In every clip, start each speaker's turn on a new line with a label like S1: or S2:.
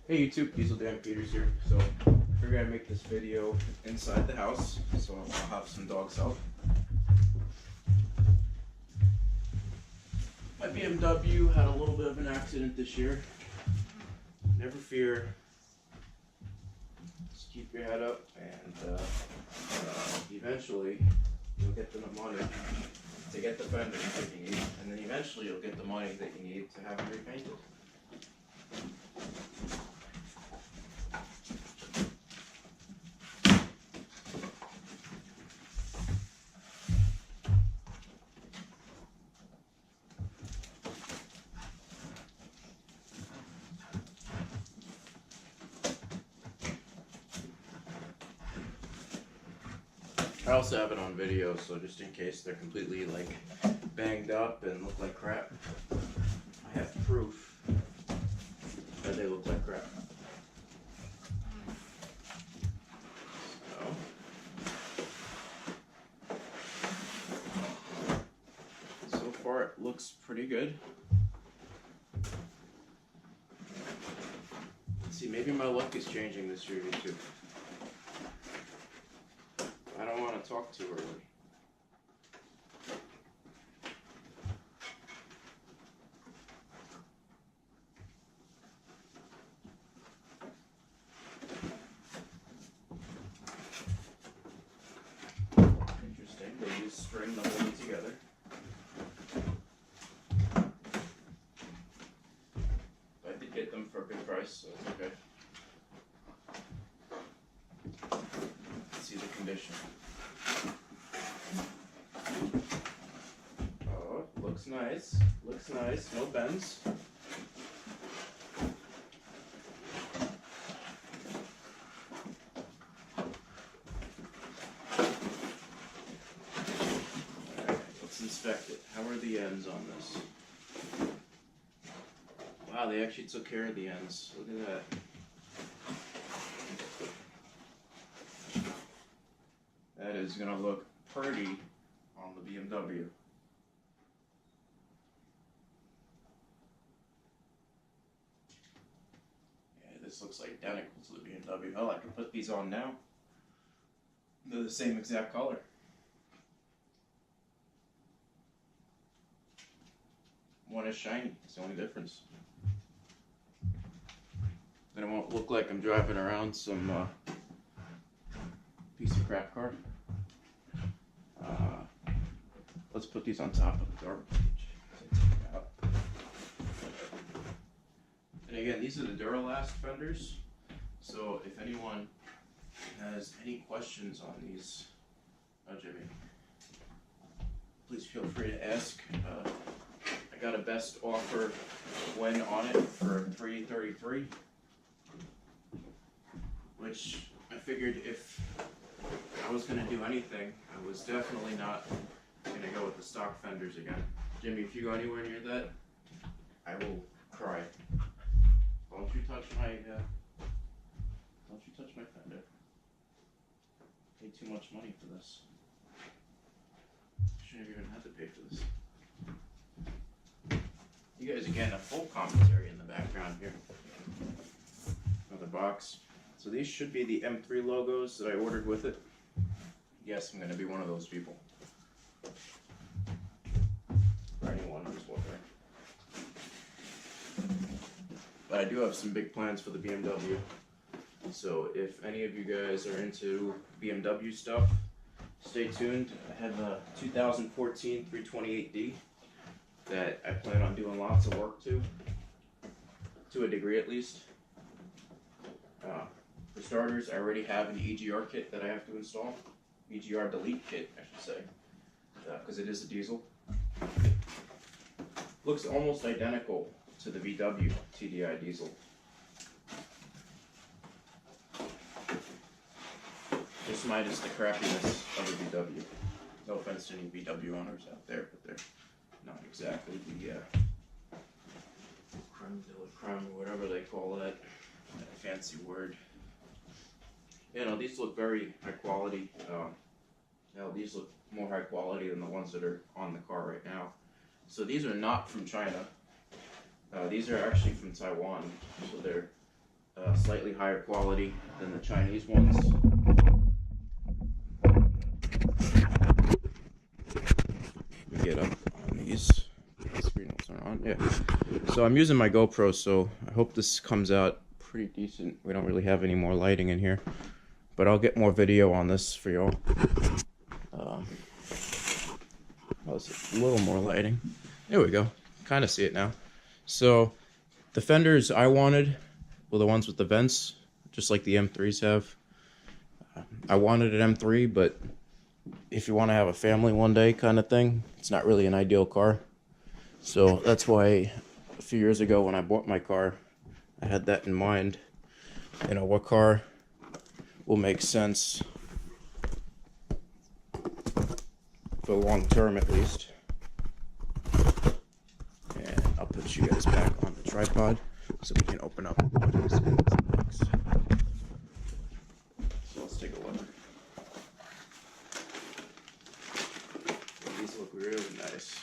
S1: Hey YouTube, Diesel Dan Peters here. So we're gonna make this video inside the house. So I'll have some dogs out. My BMW had a little bit of an accident this year. Never fear. Just keep your head up, and eventually you'll get the money to get the fenders that you need, and then eventually you'll get the money that you need to have them repainted. I also have it on video, so just in case they're completely like banged up and look like crap, I have proof that they look like crap. So far it looks pretty good. Let's see, maybe my luck is changing this year, YouTube. I don't want to talk too early. Interesting, they use string to hold it together. I did get them for a good price, so it's okay. Let's see the condition. Oh, looks nice. Looks nice. No bends. Alright, let's inspect it. How are the ends on this? Wow, they actually took care of the ends. Look at that. That is going to look pretty on the BMW. Yeah, this looks identical to the BMW. Hell, I can put these on now. They're the same exact color. One is shiny. It's the only difference. Then it won't look like I'm driving around some piece of crap car. Let's put these on top of the garbage. And again, these are the Duralast fenders. So if anyone has any questions on these, Jimmy, please feel free to ask. I got a best offer when on it for $333, which I figured if I was going to do anything, I was definitely not going to go with the stock fenders again. Jimmy, if you go anywhere near that, I will cry. Don't you touch my fender. I paid too much money for this. Shouldn't have even had to pay for this. You guys again, a full commentary in the background here. Another box. So these should be the M3 logos that I ordered with it. Yes, I'm going to be one of those people. For anyone who's wondering. But I do have some big plans for the BMW. So if any of you guys are into BMW stuff, stay tuned. I have a 2014 328D that I plan on doing lots of work to a degree at least. For starters, I already have an EGR kit that I have to install. EGR delete kit, I should say, because it is a diesel. Looks almost identical to the VW TDI diesel. Just minus the crappiness of the VW. No offense to any VW owners out there, but they're not exactly the creme de la creme, or whatever they call that fancy word. You know, these look very high quality. Now these look more high quality than the ones that are on the car right now. So these are not from China. These are actually from Taiwan. So they're slightly higher quality than the Chinese ones. Let me get up on these. The screen notes are on. Yeah. So I'm using my GoPro, so I hope this comes out pretty decent. We don't really have any more lighting in here, but I'll get more video on this for y'all. A little more lighting. There we go. Kind of see it now. So the fenders I wanted were the ones with the vents, just like the M3s have. I wanted an M3, but if you want to have a family one day kind of thing, it's not really an ideal car. So that's why a few years ago when I bought my car, I had that in mind. You know, what car will make sense for long term at least. And I'll put you guys back on the tripod so we can open up what is in this box. So let's take a look. These look really nice.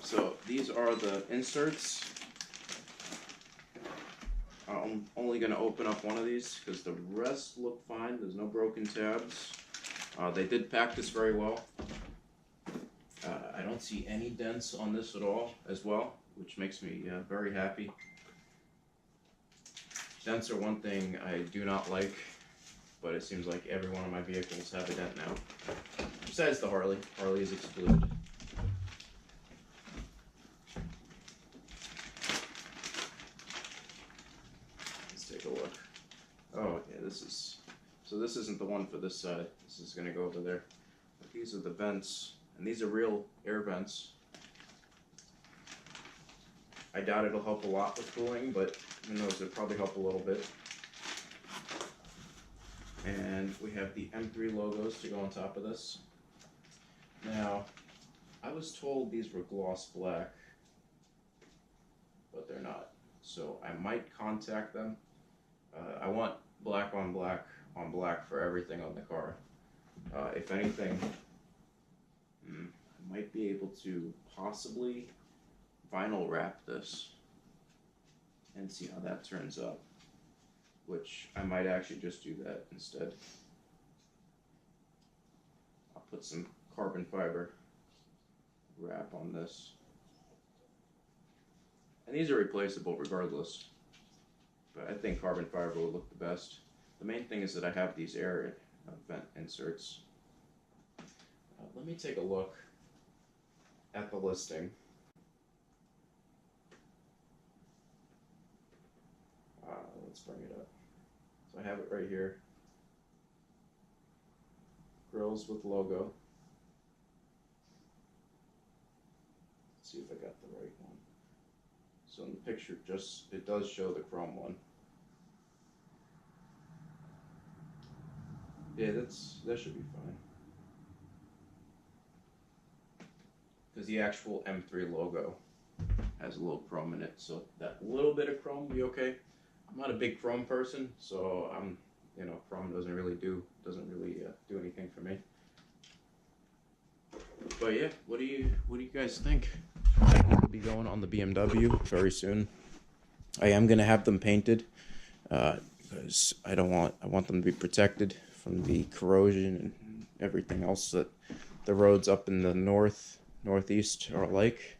S1: So these are the inserts. I'm only going to open up one of these because the rest look fine. There's no broken tabs. They did pack this very well. I don't see any dents on this at all as well, which makes me very happy. Dents are one thing I do not like, but it seems like every one of my vehicles have a dent now. Besides the Harley. Harley is excluded. Take a look. Oh, okay, so this isn't the one for this side. This is going to go over there. But these are the vents, and these are real air vents. I doubt it'll help a lot with cooling, but who knows, it'll probably help a little bit. And we have the M3 logos to go on top of this. Now, I was told these were gloss black, but they're not. So I might contact them. I want black on black for everything on the car. If anything, I might be able to possibly vinyl wrap this and see how that turns out, which I might actually just do that instead. I'll put some carbon fiber wrap on this. And these are replaceable regardless. But I think carbon fiber will look the best. The main thing is that I have these air vent inserts. Let me take a look at the listing. Let's bring it up. So I have it right here. Grills with logo. Let's see if I got the right one. So in the picture, it does show the chrome one. Yeah, that should be fine. Because the actual M3 logo has a little chrome in it, so that little bit of chrome will be okay. I'm not a big chrome person, so chrome doesn't really do anything for me. But yeah, what do you guys think? I'll be going on the BMW very soon. I am gonna have them painted because I want them to be protected from the corrosion and everything else that the roads up in the northeast are like.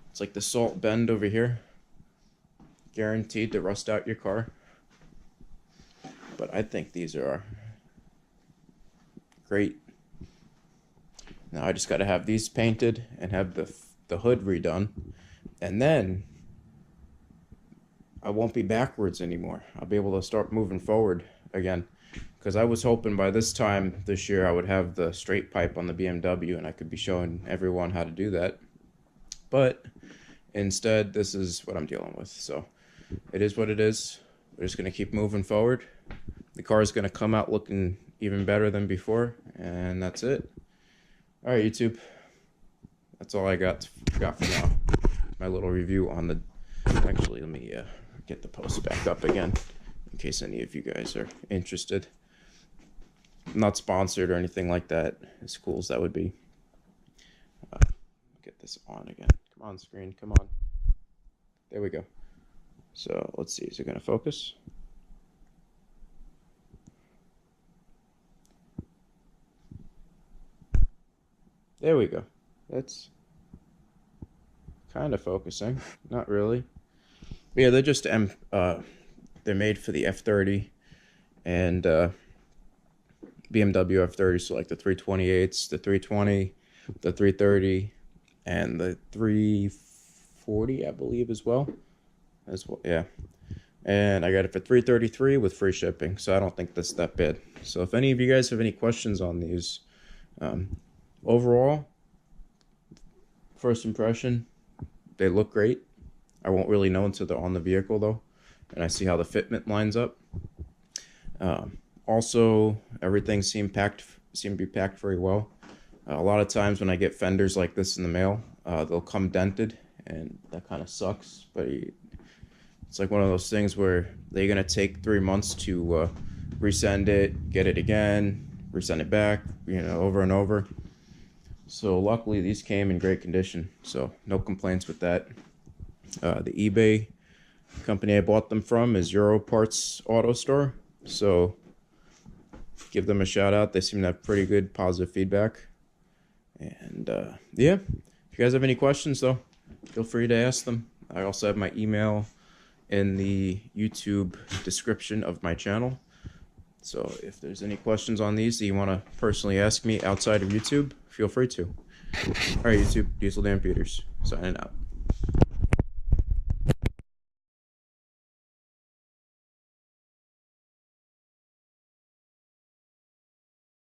S1: It's like the Salt Bend over here. Guaranteed to rust out your car. But I think these are great. Now I just got to have these painted and have the hood redone, and then I won't be backwards anymore. I'll be able to start moving forward again, because I was hoping by this time this year I would have the straight pipe on the BMW and I could be showing everyone how to do that. But instead, this is what I'm dealing with. So it is what it is. We're just going to keep moving forward. The car is going to come out looking even better than before, and that's it. All right, YouTube. That's all I got for now. My little review on the... Actually, let me get the post back up again in case any of you guys are interested. I'm not sponsored or anything like that, as cool as that would be. Get this on again. Come on, screen, come on. There we go. So let's see, is it gonna focus? There we go. That's kind of focusing, not really. But yeah, they're just they're made for the F30 and BMW F30, so like the 328s, the 320, the 330, and the 340, I believe, as well. Yeah. And I got it for $333 with free shipping, so I don't think that's that bad. So if any of you guys have any questions on these, overall, first impression, they look great. I won't really know until they're on the vehicle though, and I see how the fitment lines up. Also, everything seemed to be packed very well. A lot of times when I get fenders like this in the mail, they'll come dented, and that kind of sucks. But it's like one of those things where they're gonna take 3 months to resend it, get it again, resend it back, over and over. So luckily these came in great condition, so no complaints with that. The eBay company I bought them from is Euro Parts Auto Store, so give them a shout out. They seem to have pretty good positive feedback. And yeah, if you guys have any questions though, feel free to ask them. I also have my email in the YouTube description of my channel. So if there's any questions on these that you want to personally ask me outside of YouTube, feel free to. Alright YouTube, Diesel Dan Peters, signing out.